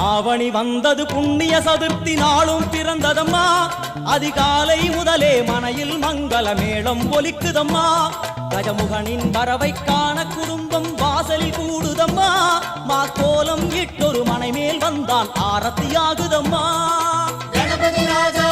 ஆவணி வந்தது புண்ணிய சதுர்த்தி நாளும் பிறந்ததம்மா அதிகாலை முதலே மனையில் மங்கள மேளம் ஒலிக்குதம்மா கஜமுகனின் வரவை காண குடும்பம் வாசலில் கூடுதம்மா மாக்கோலம் இட்டொரு மனை மேல் வந்தான் ஆரத்தியாகுதம்மா கணபதி ராஜா